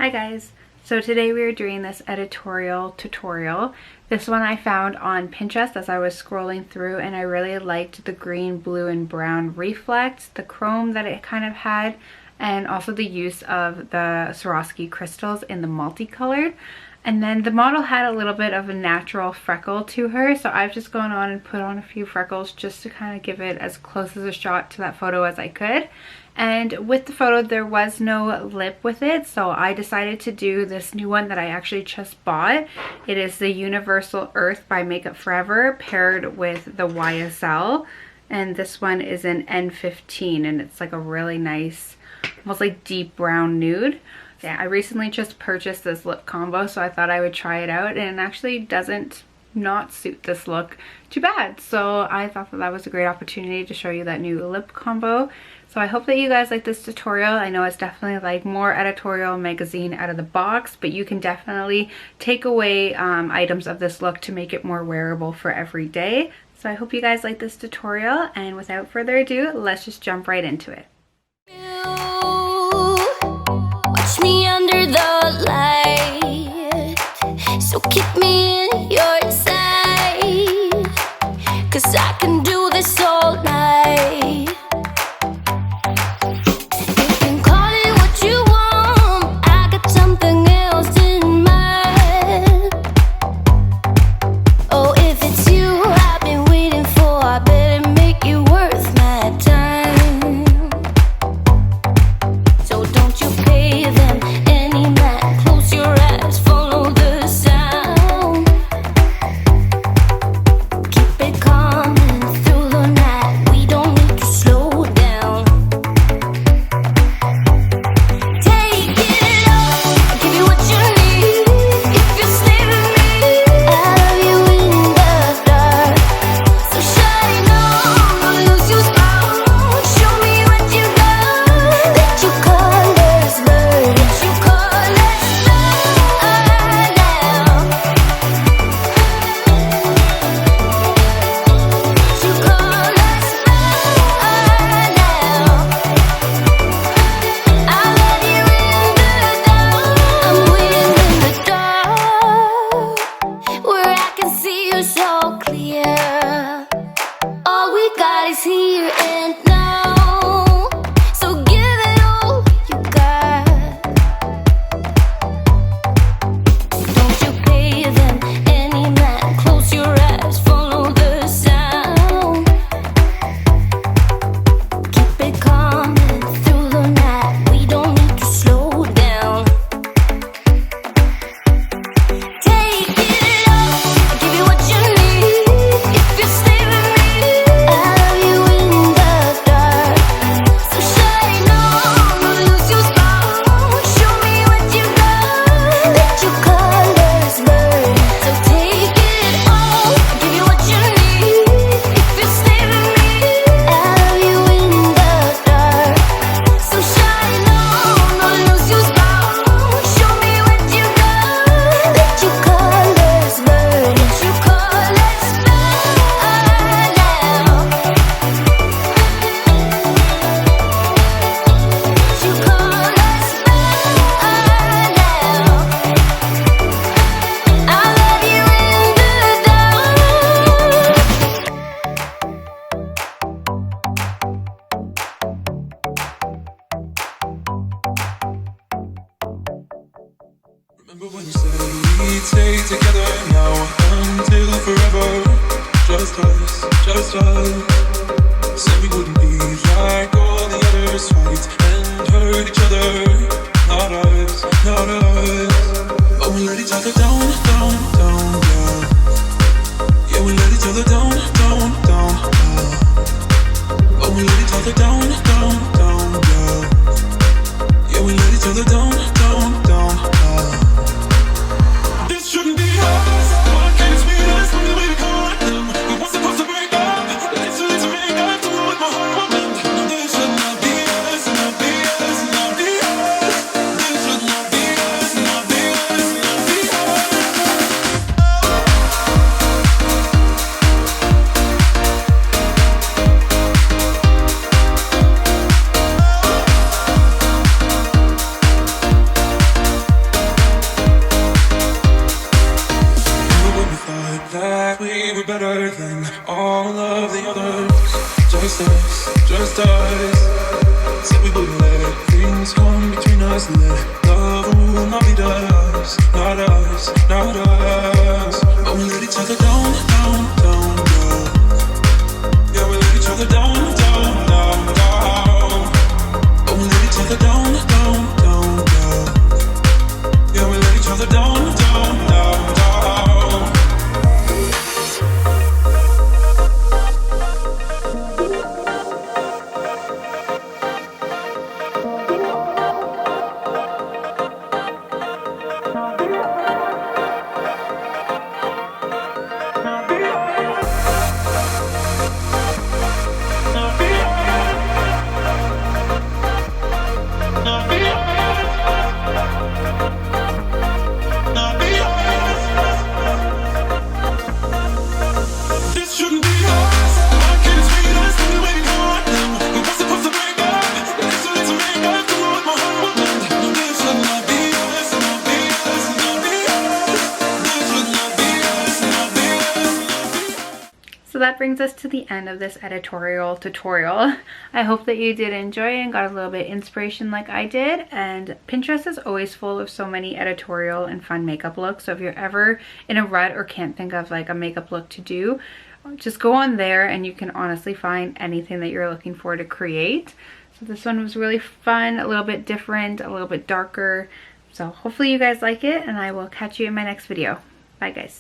Hi guys! So today we are doing this editorial tutorial. This one I found on Pinterest as I was scrolling through, and I really liked the green, blue, and brown reflex, the chrome that it kind of had, and also the use of the Swarovski crystals in the multicolored. And then the model had a little bit of a natural freckle to her, so I've just gone on and put on a few freckles just to kind of give it as close as a shot to that photo as I could. And with the photo there was no lip with it, so I decided to do this new one that I actually just bought. It is the Universal Earth by Makeup Forever paired with the YSL, and this one is an N15 and it's like a really nice, almost like deep brown nude. Yeah, I recently just purchased this lip combo, so I thought I would try it out, and it actually doesn't not suit this look too bad. So I thought that was a great opportunity to show you that new lip combo. So I hope that you guys like this tutorial. I know it's definitely like more editorial magazine out of the box, but you can definitely take away items of this look to make it more wearable for every day. So I hope you guys like this tutorial, and without further ado, let's just jump right into it. Watch me under the light, so keep me in your sight, 'cause I can do this all night. You can call it what you want, I got something else in mind. Oh, if it's you I've been waiting for, I better make it worth my time. So don't you pay them any mind, close your eyes, follow the sound. Keep it coming through the night, we don't need to slow down. Take it all, I'll give you what you need. If you stay with me, I'll love you in the dark. So shine on, don't lose your spark. Show me what you got. Let your colors burn. Let your colors burn now. Let your colors burn now. I'll love you in the dark. I'm waiting in the dark, where I can see you so clear. All we got is here and now, so give it all you got. Don't you pay them any mind, close your eyes, follow the sound. Keep it coming through the night, we don't need to slow down. Take it all, I'll give you what you need. If you stay with me, I'll love you in the dark. So shine on, don't lose your spark. Show me what you got. Let your colors burn. So take it all, I'll give you what you need. If you stay with me, I'll love you in the dark. So shine on, don't lose your spark. Show me what you got. Let your colors burn. Let your colors burn now. Let your colors burn now. I'll love you in the Remember when you said we'd stay together now until forever? Just us, just us. Said we wouldn't be like all the others, fight and hurt each other. Not us, not us. But we let each other down, down, down, yeah. Yeah, we let each other down, down, down, yeah. But we let each other down, down, down, yeah. Yeah, we let each other down, down, down, yeah. This shouldn't be us. Why can't it be us? The way we caught them. We weren't supposed to break up. Let's make up to what my heart wanted. No, this should not be us, not be us, not be us. just us. Said we wouldn't let things come between us. Let love rule, not be us, not us, not us. But we let each other down, down, down, down. Yeah, we let each other down, down, down, down. But we let each other down, down, down, down. Yeah, we let each other down, down, down, down. So that brings us to the end of this editorial tutorial. I hope that you did enjoy and got a little bit of inspiration like I did. And Pinterest is always full of so many editorial and fun makeup looks. So if you're ever in a rut or can't think of like a makeup look to do, just go on there and you can honestly find anything that you're looking for to create. So this one was really fun, a little bit different, a little bit darker. So hopefully you guys like it, and I will catch you in my next video. Bye guys.